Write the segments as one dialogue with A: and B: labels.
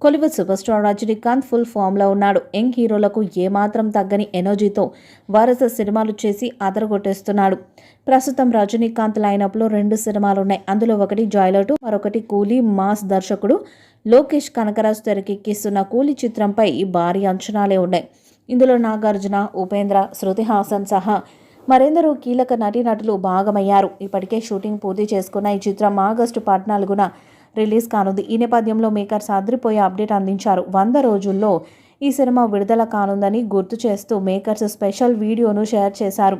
A: Kollywood super star Rajinikanth full ఫామ్లో ఉన్నాడు. Young హీరోలకు ఏమాత్రం తగ్గని ఎనర్జీతో వరుస సినిమాలు చేసి అదరగొట్టేస్తున్నాడు. ప్రస్తుతం రజనీకాంత్ లైనప్లో 2 సినిమాలున్నాయి. అందులో ఒకటి జాయ్లర్ 2, మరొకటి కూలీ. మాస్ దర్శకుడు లోకేష్ కనకరాజ్ తెరకెక్కిస్తున్న కూలీ చిత్రంపై భారీ అంచనాలే ఉన్నాయి. ఇందులో నాగార్జున, ఉపేంద్ర, శృతి హాసన్ సహా మరెందరూ కీలక నటీనటులు భాగమయ్యారు. ఇప్పటికే షూటింగ్ పూర్తి చేసుకున్న ఈ చిత్రం ఆగస్టు 14న రిలీజ్ కానుంది. ఈ నేపథ్యంలో మేకర్స్ అదిరిపోయే అప్డేట్ అందించారు. 100 రోజుల్లో ఈ సినిమా విడుదల కానుందని గుర్తు చేస్తూ మేకర్స్ స్పెషల్ వీడియోను షేర్ చేశారు.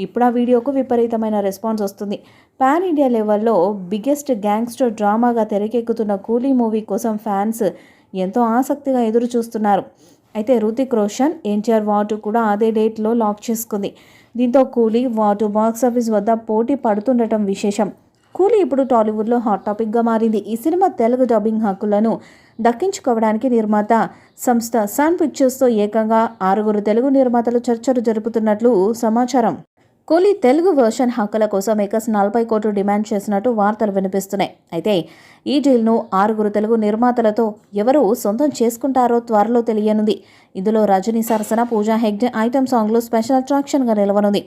A: ఇప్పుడు ఆ వీడియోకు విపరీతమైన రెస్పాన్స్ వస్తుంది. పాన్ ఇండియా లెవెల్లో బిగ్గెస్ట్ గ్యాంగ్స్టర్ డ్రామాగా తెరకెక్కుతున్న కూలీ మూవీ కోసం ఫ్యాన్స్ ఎంతో ఆసక్తిగా ఎదురు చూస్తున్నారు. అయితే హృతిక్ రోషన్, ఎన్టీఆర్ వార్ 2 కూడా అదే డేట్లో లాక్ చేసుకుంది. దీంతో కూలీ, వార్ 2 బాక్సాఫీస్ వద్ద పోటీ పడుతుండటం విశేషం. కూలీ ఇప్పుడు టాలీవుడ్లో హాట్ టాపిక్గా మారింది. ఈ సినిమా తెలుగు డబ్బింగ్ హక్కులను దక్కించుకోవడానికి నిర్మాత సంస్థ సన్ పిక్చర్స్తో ఏకంగా 6 తెలుగు నిర్మాతలు చర్చలు జరుపుతున్నట్లు సమాచారం. కూలీ తెలుగు వర్షన్ హక్కుల కోసం మేకర్స్ 40 కోట్లు డిమాండ్ చేసినట్టు వార్తలు వినిపిస్తున్నాయి. అయితే ఈ డీల్ను 6 తెలుగు నిర్మాతలతో ఎవరు సొంతం చేసుకుంటారో త్వరలో తెలియనుంది. ఇందులో రజనీ సరసన పూజా హెగ్డే ఐటమ్ సాంగ్లో స్పెషల్ అట్రాక్షన్గా నిలవనుంది.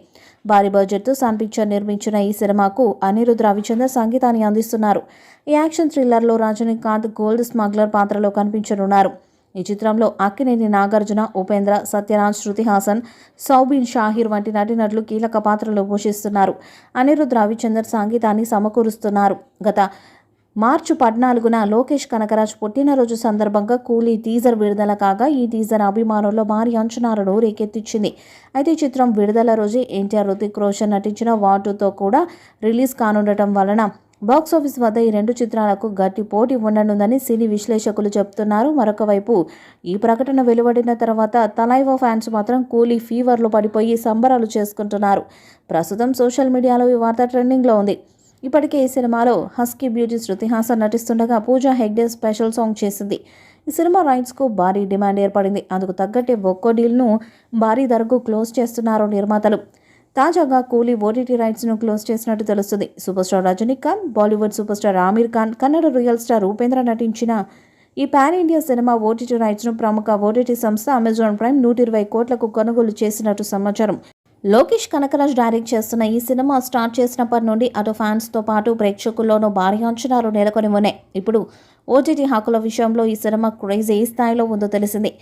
A: భారీ బడ్జెట్తో సన్ పిక్చర్ నిర్మించిన ఈ సినిమాకు అనిరుద్ రవిచందర్ సంగీతాన్ని అందిస్తున్నారు. ఈ యాక్షన్ థ్రిల్లర్లో రజనీకాంత్ గోల్డ్ స్మగ్లర్ పాత్రలో కనిపించనున్నారు. ఈ చిత్రంలో అక్కినేని నాగార్జున, ఉపేంద్ర, సత్యరాజ్, శృతి హాసన్, సౌబిన్ షాహిర్ వంటి నటీనటులు కీలక పాత్రలు పోషిస్తున్నారు. అనిరుద్ రవిచందర్ సంగీతాన్ని సమకూరుస్తున్నారు. గత మార్చి 14న లోకేష్ కనకరాజ్ పుట్టినరోజు సందర్భంగా కూలీ టీజర్ విడుదల కాగా ఈ టీజర్ అభిమానుల్లో భారీ అంచనాలను రేకెత్తించింది. అయితే ఈ చిత్రం విడుదల రోజే ఎన్టీఆర్, హృతిక్ రోషన్ నటించిన వార్ 2తో కూడా రిలీజ్ కానుండటం వలన బాక్సాఫీస్ వద్ద ఈ 2 చిత్రాలకు గట్టి పోటీ ఉండనుందని సినీ విశ్లేషకులు చెబుతున్నారు. మరొక వైపు ఈ ప్రకటన వెలువడిన తర్వాత తలైవా ఫ్యాన్స్ మాత్రం కూలీ ఫీవర్లో పడిపోయి సంబరాలు చేసుకుంటున్నారు. ప్రస్తుతం సోషల్ మీడియాలో ఈ వార్త ట్రెండింగ్లో ఉంది. ఇప్పటికే ఈ సినిమాలో husky beauty Shruti Haasan నటిస్తుండగా Pooja Hegde special song చేసింది. ఈ సినిమా రైట్స్కు భారీ డిమాండ్ ఏర్పడింది. అందుకు తగ్గట్టే ఒక్కో డీల్ను భారీ ధరకు క్లోజ్ చేస్తున్నారు నిర్మాతలు. తాజాగా కూలీ ఓటీటీ రైట్స్ను క్లోజ్ చేసినట్టు తెలుస్తుంది. Super star Rajinikanth, Bollywood super star Aamir Khan, Kannada real star Upendra నటించిన ఈ పాన్ ఇండియా సినిమా ఓటీటీ రైట్స్ను ప్రముఖ ఓటీటీ సంస్థ అమెజాన్ ప్రైమ్ 120 కోట్లకు కొనుగోలు చేసినట్టు సమాచారం. లోకేష్ కనకరాజ్ డైరెక్ట్ చేస్తున్న ఈ సినిమా స్టార్ట్ చేసినప్పటి నుండి అటు ఫ్యాన్స్తో పాటు ప్రేక్షకుల్లోనూ భారీ అంచనాలు నెలకొని ఉన్నాయి. ఇప్పుడు ఓటీటీ హక్కుల విషయంలో ఈ సినిమా క్రేజ్ ఏ స్థాయిలో ఉందో తెలిసింది.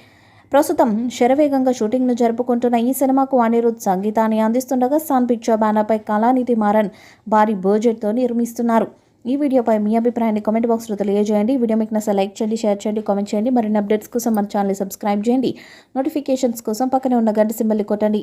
A: ప్రస్తుతం శరవేగంగా షూటింగ్ను జరుపుకుంటున్న ఈ సినిమాకు అనిరుద్ సంగీతాన్ని అందిస్తుండగా సన్ పిక్చర్ బ్యానర్పై కళానిధి మారన్ భారీ బడ్జెట్తో నిర్మిస్తున్నారు. ఈ వీడియోపై మీ అభిప్రాయాన్ని కామెంట్ బాక్స్లో తెలియజేయండి. వీడియో మీకు నచ్చితే లైక్ చేయండి, షేర్ చేయండి, కామెంట్ చేయండి. మరిన్ని అప్డేట్స్ కోసం మన ఛానల్ని సబ్స్క్రైబ్ చేయండి. నోటిఫికేషన్స్ కోసం పక్కనే ఉన్న గంట సింబల్ని కొట్టండి.